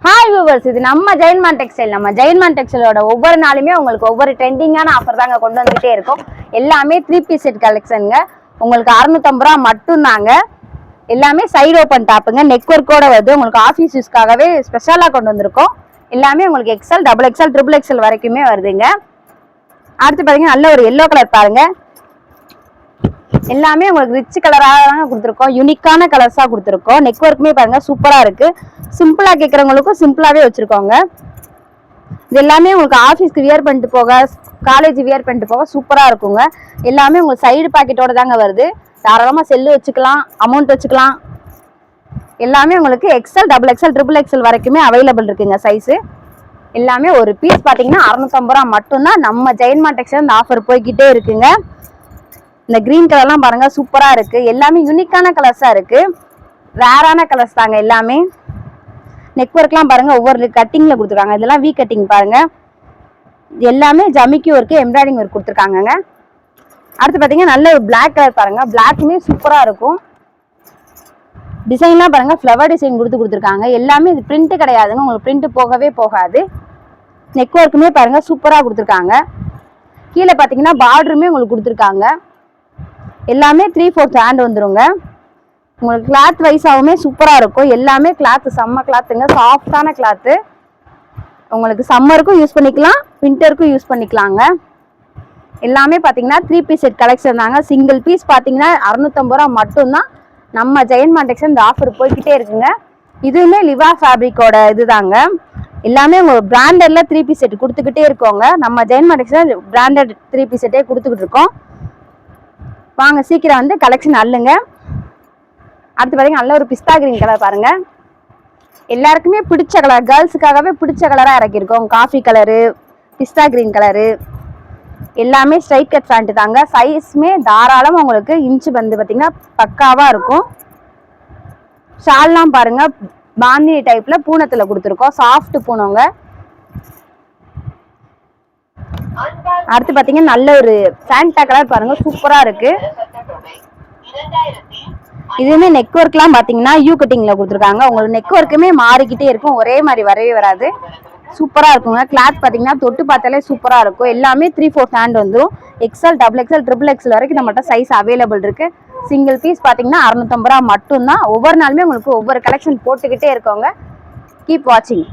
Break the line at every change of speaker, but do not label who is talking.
Hi viewers, இது நம்ம ஜெயன்மான் textile. நம்ம ஜெயன்மான் டெக்ஸ்டைலோட ஒவ்வொரு நாளுமே உங்களுக்கு ஒவ்வொரு ட்ரெண்டிங்கான ஆஃபர் தாங்க கொண்டு வந்துட்டே இருக்கும். எல்லாமே 3 பீஸ் செட் கலெக்ஷனுங்க. உங்களுக்கு 650 ரூபா மட்டும்தாங்க. எல்லாமே சைடு ஓப்பன் டாப்புங்க, நெக் ஒர்க்கோட வருது. உங்களுக்கு ஆஃபீஸ் யூஸ்க்காகவே ஸ்பெஷலாக கொண்டு வந்திருக்கோம். எல்லாமே உங்களுக்கு XL, XXL, XXL வரைக்குமே வருதுங்க. அடுத்து பார்த்தீங்கன்னா நல்ல ஒரு எல்லோ கலர் பாருங்க. எல்லாமே உங்களுக்கு ரிச் கலராக தாங்க கொடுத்துருக்கோம். யூனிக்கான கலர்ஸாக கொடுத்துருக்கோம். நெக் ஒர்க்குமே பாருங்க சூப்பராக இருக்கு. சிம்பிளா கேட்குறவங்களுக்கும் சிம்பிளாவே வச்சிருக்கோங்க. இது எல்லாமே உங்களுக்கு ஆஃபீஸ்க்கு வியர் பண்ணிட்டு போக, காலேஜ் வியர் பண்ணிட்டு போக சூப்பரா இருக்குங்க. எல்லாமே உங்களுக்கு சைடு பாக்கெட்டோட தாங்க வருது. தாராளமா செல்லு வச்சுக்கலாம், அமௌண்ட் வச்சுக்கலாம். எல்லாமே உங்களுக்கு XL, XXL, XXL வரைக்குமே அவைலபிள் இருக்குங்க சைஸு. எல்லாமே ஒரு பீஸ் பார்த்தீங்கன்னா 650 ரூபா மட்டும்தான். நம்ம ஜெயன்மான் டெக்ஸ்டைல் இந்த ஆஃபர் போய்கிட்டே இருக்குங்க. இந்த கிரீன் கலர்லாம் பாருங்க சூப்பரா இருக்கு. எல்லாமே யூனிக்கான கலர்ஸா இருக்கு. ரேரான கலர்ஸ் தாங்க எல்லாமே. நெக் ஒர்க்லாம் பாருங்க ஒவ்வொரு கட்டிங்ல கொடுத்துருக்காங்க. இதெல்லாம் வீ கட்டிங் பாருங்க. எல்லாமே ஜமிக்கி ஒர்க்கு, எம்ப்ராய்டிங் ஒர்க் கொடுத்துருக்காங்க. அடுத்து பார்த்தீங்கன்னா நல்ல ஒரு பிளாக் கலர் பாருங்க. பிளாக்குமே சூப்பரா இருக்கும். டிசைன்லாம் பாருங்க ஃப்ளவர் டிசைன் கொடுத்துருக்காங்க. எல்லாமே இது பிரிண்ட் கிடையாதுங்க, உங்களுக்கு பிரிண்ட் போகவே போகாது. நெக் ஒர்க்குமே பாருங்க சூப்பரா கொடுத்துருக்காங்க. கீழே பார்த்தீங்கன்னா பார்டருமே உங்களுக்கு கொடுத்துருக்காங்க. எல்லாமே 3/4 ஹேண்ட் வந்துருங்க. உங்களுக்கு கிளாத் வைஸாவுமே சூப்பராக இருக்கும். எல்லாமே கிளாத்து செம்ம கிளாத்துங்க, சாஃப்டான கிளாத்து. உங்களுக்கு சம்மருக்கும் யூஸ் பண்ணிக்கலாம், வின்டருக்கும் யூஸ் பண்ணிக்கலாங்க. எல்லாமே பார்த்தீங்கன்னா 3 பீஸ் செட் கலெக்ஷன் தாங்க. சிங்கிள் பீஸ் பார்த்தீங்கன்னா 650 ரூபா மட்டும்தான். நம்ம ஜெயன்மான் டெக்ஸ்டைல் இந்த ஆஃபர் போய்கிட்டே இருக்குங்க. இதுவுமே லிவா ஃபேப்ரிக்கோட இதுதாங்க. எல்லாமே உங்களுக்கு பிராண்டட்ல 3 பீஸ் செட் கொடுத்துக்கிட்டே இருக்கோங்க. நம்ம ஜெயன்மான் டெக்ஸ்டைல் பிராண்டட் 3 பீஸ் செட்டே கொடுத்துக்கிட்டு இருக்கோம். வாங்க சீக்கிரம் வந்து கலெக்ஷன் அல்லுங்க. அடுத்து பார்த்தீங்கன்னா நல்ல ஒரு பிஸ்தா கிரீன் கலர் பாருங்க. எல்லாருக்குமே பிடிச்ச கலர், கேர்ள்ஸுக்காகவே பிடிச்ச கலராக இறக்கியிருக்கோம். காஃபி கலரு, பிஸ்தா கிரீன் கலரு, எல்லாமே ஸ்ட்ரைட் கட் பேண்ட் தாங்க. சைஸ்மே தாராளமாக உங்களுக்கு இன்ச்சு வந்து பார்த்தீங்கன்னா பக்காவாக இருக்கும். ஷால்லாம் பாருங்க பாந்தினி டைப்ல பூனத்தில் கொடுத்துருக்கோம். சாஃப்ட் பூனோங்க. அடுத்து பார்த்தீங்கன்னா நல்ல ஒரு சாண்டா கலர் பாருங்க, சூப்பராக இருக்கு. இதுவுமே நெக் ஒர்க்லாம் பார்த்தீங்கன்னா யூ கட்டிங்ல கொடுத்துருக்காங்க. உங்களுக்கு நெக் ஒர்க்குமே மாறிக்கிட்டே இருக்கும், ஒரே மாதிரி வரவே வராது. சூப்பராக இருக்குங்க. கிளாத் பார்த்தீங்கன்னா தொட்டு பார்த்தாலே சூப்பராக இருக்கும். எல்லாமே 3/4 ஹேண்ட் வந்துடும். XL, XXL, XXL வரைக்கும் நம்மகிட்ட சைஸ் அவைலபிள் இருக்கு. சிங்கிள் பீஸ் பார்த்தீங்கன்னா 650 ரூபா மட்டும்தான். ஒவ்வொரு நாளுமே உங்களுக்கு ஒவ்வொரு கலெக்ஷன் போட்டுக்கிட்டே இருக்கோங்க. கீப் வாட்சிங்.